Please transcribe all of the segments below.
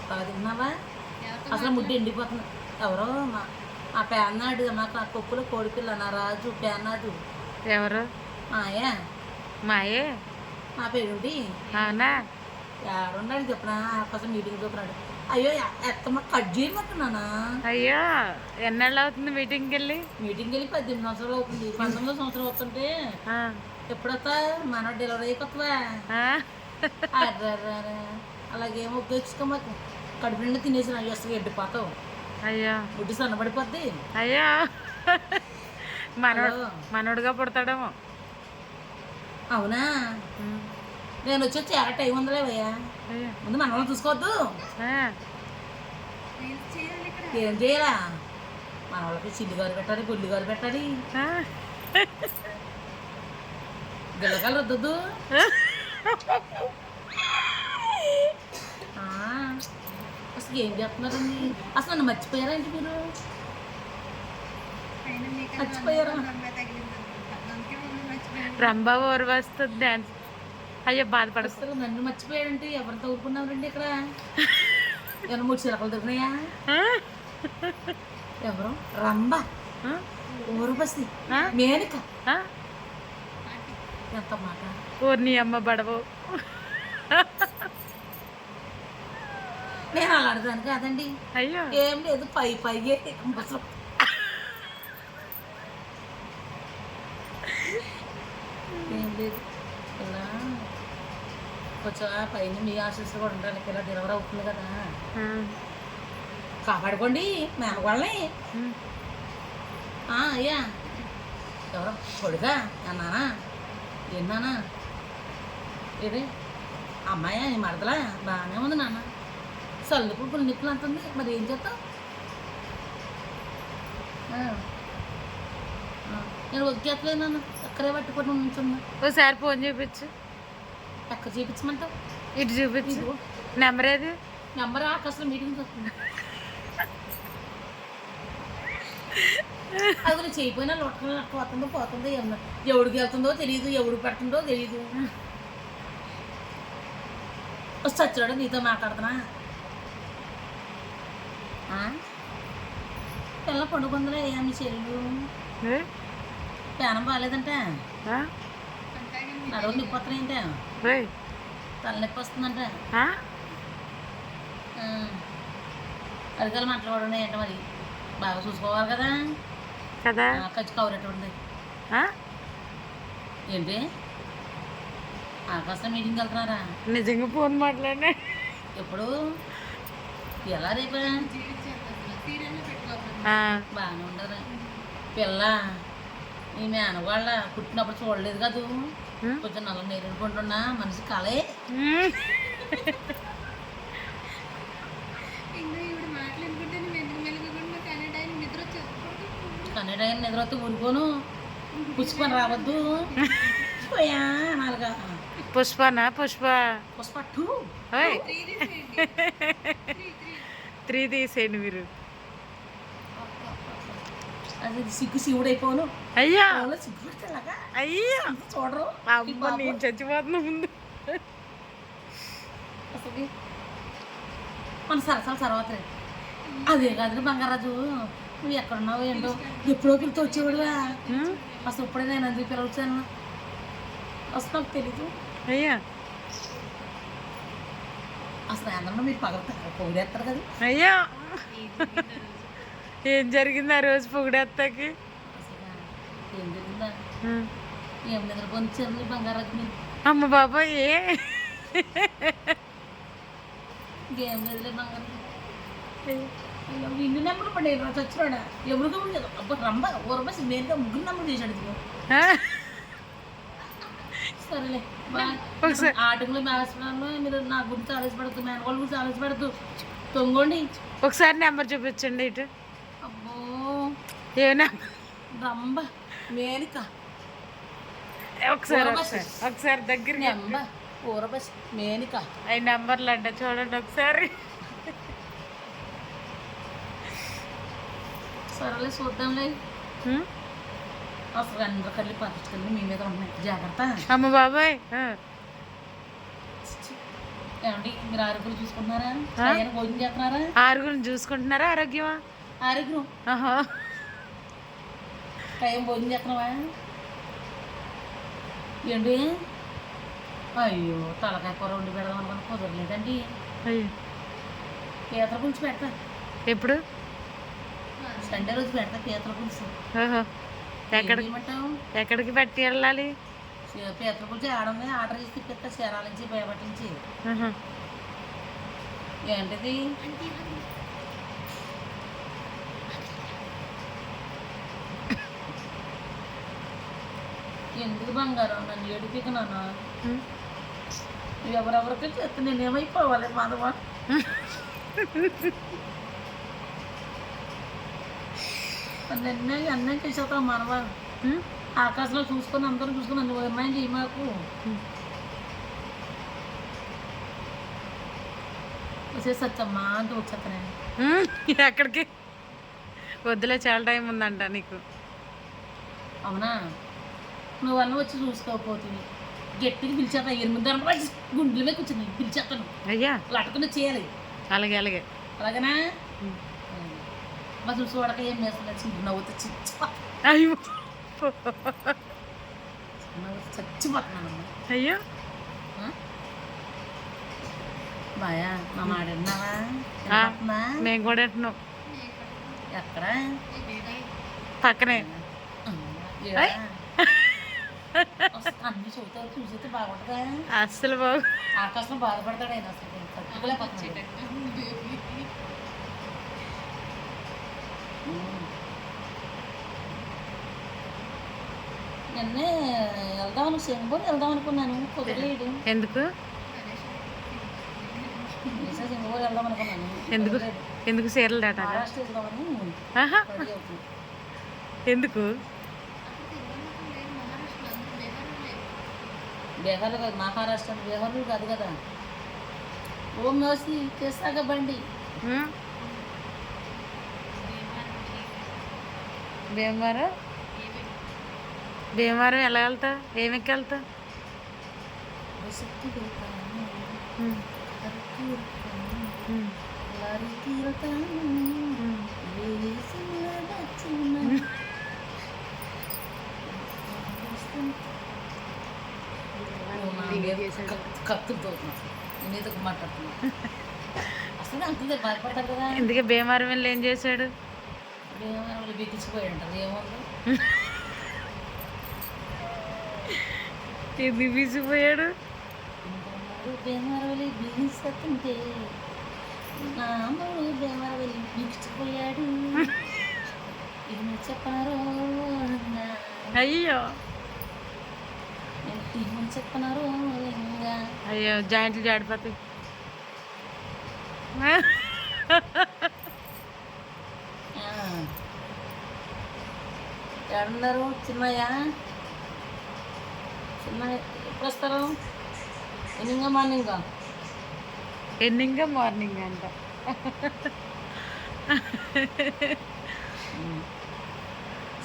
కొత్తగా తిన్నావా? అసలు ముడ్డు ఎండిపోతుంది. ఎవరో మా పేనాడు మాకు ఆ కొప్పులో కోడిపిల్ల నా రాజు పేనాడు. ఎవరు? మాయా. మాయే? మా పేరుంటి. అవునా? ఎవరున్నాడు చెప్పినా కోసం మీటింగ్ చూపున్నాడు. అయ్యో ఎత్తమ్మ కట్ చేయమంటున్నానా? అయ్యో ఎన్నాళ్ళు అవుతుంది మీటింగ్కి వెళ్ళి? 18 సంవత్సరాలు అవుతుంది. 19 సంవత్సరాలు అవుతుంటే ఎప్పుడొస్తా మన డెలివరీ అయిపోతుందా? అలాగేమో తెచ్చుకోమాకు. కడుపు నిండా తినేసిన అసలు ఎండిపోతావు. అయ్యో గుడ్డు సన్నబడిపోద్ది. అయ్యో మనోడుగా పుడతాడేమో. అవునా? నేను వచ్చి చాలా టైం ఉందిలేవయ్యా. ముందు మనల్ని చూసుకోవద్దు. ఏం చేయాలా? మన వాళ్ళకి చిల్లి గారు పెట్టాలి, గుల్లి గారు పెట్టాలి, గిల్లకాయలు వద్దొద్దు. అసలు ఏం చేస్తున్నారండి? అసలు నన్ను మర్చిపోయారా ఏంటి మీరు? మర్చిపోయారా? రంభా ఊరు వస్తుంది డాన్స్. అయ్యో బాధపడతారు. నన్ను మర్చిపోయాడంటే ఎవరితో ఊరుకున్నారండి ఇక్కడ? ఏమన్నా 3 చిలకలు దొరికినాయా? ఎవరు? రంభ, ఊర్వశి, మేనక. ఎంత మాట! ఊరిని అమ్మ బడవు. నేను అలా అడదాను కాదండి. అయ్యో ఏం లేదు, పైగే అసలు ఏం లేదు. ఇలా కొంచెం పైన మీ ఆశీస్సులు కూడా ఉండడానికి ఇలా డెలివరీ అవుతుంది కదా, కాపాడుకోండి మేనగోళ్ళని. అయ్యా ఎవరో కొడుగా అన్నానా? ఏంటన్నా? ఏది అమ్మాయి నీ మరదలా? బాగానే ఉంది నాన్న. చల్ల నిప్పులు పుల్లి నిప్పులు అంటుంది. మరి ఏం చేస్తావు? నేను ఒగ్గేట్లేదు నాన్న. ఎక్కడే పట్టుకొని ఉంచున్నా. ఒకసారి ఫోన్ చూపించు. ఎక్కడ చూపించమంటావు? ఇటు చూపించు. నెంబర్ ఏది? నెంబర్ ఆకాశంలో మీటింగ్ వస్తుంది. అది నేను చేయకపోయినా లొట్టలు నాకు వస్తుందో పోతుందో ఏమన్నా. ఎవడికి వెళ్తుందో తెలియదు, ఎవడు పెడుతుందో తెలియదు. చచ్చాడు నీతో మాట్లాడుతున్నా. పిల్ల పండుకుందలే మీ చెల్లు. పేనం బాగాలేదంటే నడవలు నొప్పి వస్తున్నాయంటే, తలనొప్పి వస్తుందంట. అదికాలు మాట్లాడడం ఏంట మరి? బాగా చూసుకోవాలి కదా కదా. ఖర్చు కవరెట్ ఉంది ఏంటి? ఆకాశం మీటింగ్కి వెళ్తున్నారా? నిజంగా ఫోన్ మాట్లాడినా. ఎప్పుడు? ఎలా రేపా? బాగానే ఉండదు పిల్ల. ఈ మేనవాళ్ళ పుట్టినప్పుడు చూడలేదు కదూ. కొంచెం నల్ల నేరుకుంటున్నా మనిషి కలే. కన్నడ నిద్ర వస్తే ఊరుకోను. పుష్పని రావద్దు. నాలుగా పుష్పనా? పుష్ప 2 3 తీసేయండి మీరు. అది సిగ్గు శివుడు అయిపోను. అయ్యా సిగ్గుపడతాగా. అయ్యా చూడరు. అమ్మ నేను చచ్చిపోతున్నా ముందు. అసలు మన సరసాల తర్వాత అదే కాదు బంగారాజు. నువ్వు ఎక్కడున్నావు ఏంటో ఎప్పుడో పిల్లతో వచ్చేవాడుగా. అసలు ఇప్పుడే నేను అందుకు పిలవచ్చాను. అసలు నాకు తెలీదు. అయ్యా అసలు అందరూ మీరు పగలతారు, పొగిడేస్తారు కదా. అయ్యా ఏం జరిగింది ఆ రోజు పొగిడేస్తాకి? అసలు ఏం జరిగిందా? ఏం నిద్రపోనిచ్చారు బంగారాజు మీరు? అమ్మ బాబాయ్ ఏం లేదులే బంగారం. ఇన్ని నెంబర్లు పడి చచ్చినాడా? ఎవరికో ఉండదు. అబ్బా రంభ ఊరబసి నేరుగా 3 నెంబర్లు చేశాడు. సరేలే ఆటంలో మేనేజ్మెంట్లో మీరు నా గురించి ఆలోచపడుతూ మేనగోళ్ళ గురించి ఆలోచపడుతూ తొంగోండి. ఒకసారి నెంబర్ చూపించండి ఇటు. అబ్బో ఏనా రంభ మేనిక. ఒకసారి దగ్గర రంభ ఊరబసి మేనిక. అవి నెంబర్లు అంట చూడండి ఒకసారి. సరేలే చూద్దాంలే. అసలు అందరూ కళ్ళు పరచుకుని మీ మీద ఉన్నాయి. జాగ్రత్త. అమ్మ బాబాయ్ ఏమండి మీరు ఆరోగ్యం చూసుకుంటున్నారా? ఆ? ఆయన భోజనం చేస్తున్నారా? ఆరుగురిని చూసుకుంటున్నారా ఆరోగ్యమా? ఆరోగ్యం ఆహా. టైం భోజనం చేస్తున్నావా? ఏంటి? అయ్యో తలకాయ కూర వండి పెడదాం అనుకుని కుదరలేదండి. అయ్యో. పీతల పులుసు పెడతా. ఎప్పుడు? సండే రోజు పెడతా పీతల పులుసు. ఓహో. ఎక్కడికి ఏమంటావు? ఎక్కడికి పట్టి వెళ్ళాలి? పీతల పులుసు ఆడమే ఆర్డర్ చేసి తిప్పిస్తా చీరాల నుంచి భయపట్టించి. ఆహా. ఏంటిది? ఎందుకు బంగారం నన్ను ఏడిపికనానా? ఉమ్. ఎవరెవరికి చేస్తే నేనేమైపోవాలి మాధవ? అన్నీ చేసేస్తాం మానవ. ఉమ్. ఆకాశంలో చూసుకొని అందరూ చూసుకొని నన్ను రిమైండ్ చేయి మాకు. ఉమ్. వచ్చేసచ్చమ్మా అంటూ వచ్చేస్తానే. ఉమ్. ఎక్కడికి? వద్దులే, చాలా టైం ఉందంట నీకు. అవునా? నువ్వు అన్న వచ్చి చూసుకోకపోతుంది గట్టిగా పిలిచేస్తా. 8 గుండెల మీద కూర్చుని పిలిచేస్తాను. అయ్యా, లటుకుని చేయాలి. అలాగే అలాగే. అలాగనా? ఉమ్. మా చూసి వాడక ఏం వేస్తుంది నవ్వుతూ అయ్యో. చచ్చిపోతున్నానమ్మా. అయ్యో. బాయా మా మాట విన్నావా? ఆ, వినపడుతుందా? మేము కూడా వింటున్నాం. ఎక్కడ? పక్కనే. ఈడ? అన్ని చూస్తారు చూసేస్తే బాగుంటుందా? అస్సలు బాగు. ఆకాశం బాధపడతాడు ఆయన అసలు తట్టుకోలేకపోతున్నాడు. నిన్నే సింగపూర్ వెళ్దాం అనుకున్నాను, కుదరలేదు. ఎందుకు? సింగపూర్ వెళ్దాం అనుకున్నాను. ఎందుకు? ఎందుకు చీరలు దాటా? మహారాష్ట్ర వెళ్దామని ఆహా. రెడీ అవుతుంది. ఎందుకు? బీహార్లో కాదు, మహారాష్ట్ర. బీహార్లో కాదు కదా. ఓం నోసి చేస్తాగా బండి. ఉమ్. భీమవరం. భీమవరం ఎలా వెళ్తా? ఏమెక్కి వెళ్తా? బస్సుకి వెళ్తాను, ఉమ్. అరకు వెళ్తాను, ఉమ్. లారీకి వెళ్తాను, ఉమ్. వేసి నడుచున్నాను. కత్తులతో నేనేదో మాట్లాడుతున్నా. అసలు అంతే బాధపడతారు కదా. ఎందుకే భీమవరం వెళ్ళి ఏం చేశాడు? వాళ్ళు బిగించిపోయాడు అంటారు. ఏముంది? ఎందుకు తీసిపోయాడు? బేమరవల్లి బిగించుతుంటే నా అమ్మడు బేమరవల్లి బిగించిపోయాడు. ఇది చెప్పనారో అయ్యో. ఏమని చెప్పనారో ఇంకా. అయ్యో, జాయింట్లు జాడిపోతాయి. ఎక్కడున్నారు చిన్నయ్య? చిన్నయ్య ఎప్పుడు వస్తారు? ఈవినింగా మార్నింగా? ఎన్నింగ్ మార్నింగ్ అంట.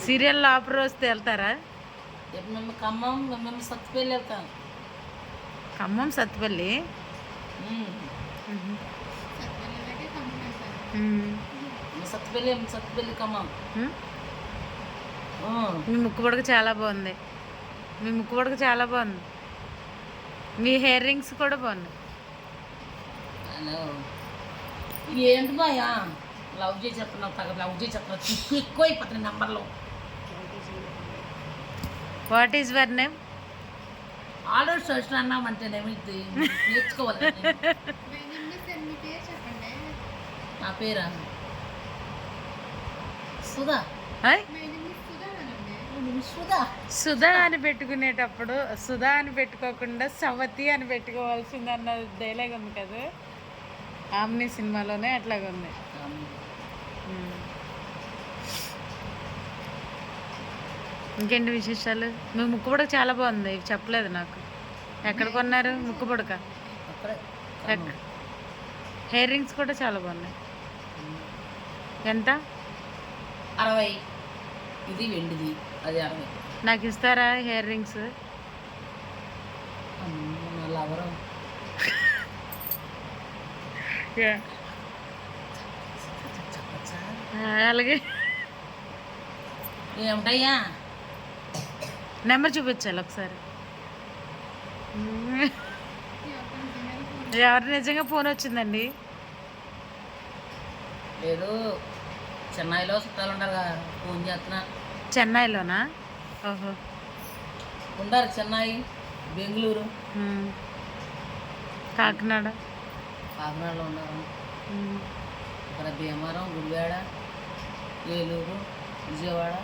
సీరియల్ ఆపర్ వస్తే వెళ్తారా? రేపు మేము ఖమ్మం, మేము సత్తుపల్లి వెళ్తాం. ఖమ్మం, సత్తుపల్లి. సత్తుపల్లి ఖమ్మం. మీ ముక్కు పొడక చాలా బాగుంది. మీ ముక్కు పొడక చాలా బాగుంది. మీ హెయిర్ రింగ్స్ కూడా బాగున్నాయి. హలో, ఏంటి బాయా లవ్ చేసి చెప్తున్నావు? తగ్గ లవ్ చేసి చెప్తున్నావు. చిక్కు ఎక్కువ అయిపోతున్నాయి నెంబర్లో. What is your name? Already search అన్నామంటేనేమో ఇది నేర్చుకోవాలి. నా పేరా సుధా. సుధా సుధా అని పెట్టుకునేటప్పుడు సుధా అని పెట్టుకోకుండా సవతి అని పెట్టుకోవాల్సింది అన్న డైలాగ్ ఉంది కదా, ఆమ్ని సినిమాలోనే అట్లాగే ఉంది. ఇంకేంటి విశేషాలు? మీ ముక్కు పొడక చాలా బాగుంది, చెప్పలేదు నాకు. ఎక్కడ కొన్నారు ముక్కు పొడక? హెయిర్ రింగ్స్ కూడా చాలా బాగున్నాయి. ఎంత? 60. ఇది వెండిది, అది 60. నాకు ఇస్తారా హెయిర్ రింగ్స్? లవరం చెప్పచ్చా? అలాగే ఏమిటయ్యా? నెంబర్ చూపించాలి ఒకసారి. ఎవరు నిజంగా ఫోన్ వచ్చిందండి? లేదు, చెన్నైలో చుట్టాలు ఉన్నారు కదా, ఫోన్ చేస్తున్నా. చెన్నైలోనా? ఓహో. ఉండారు చెన్నై, బెంగళూరు, కాకినాడ. కాకినాడలో ఉన్నారు. ఇక్కడ భీమవరం, గుడివాడ, ఏలూరు, విజయవాడ,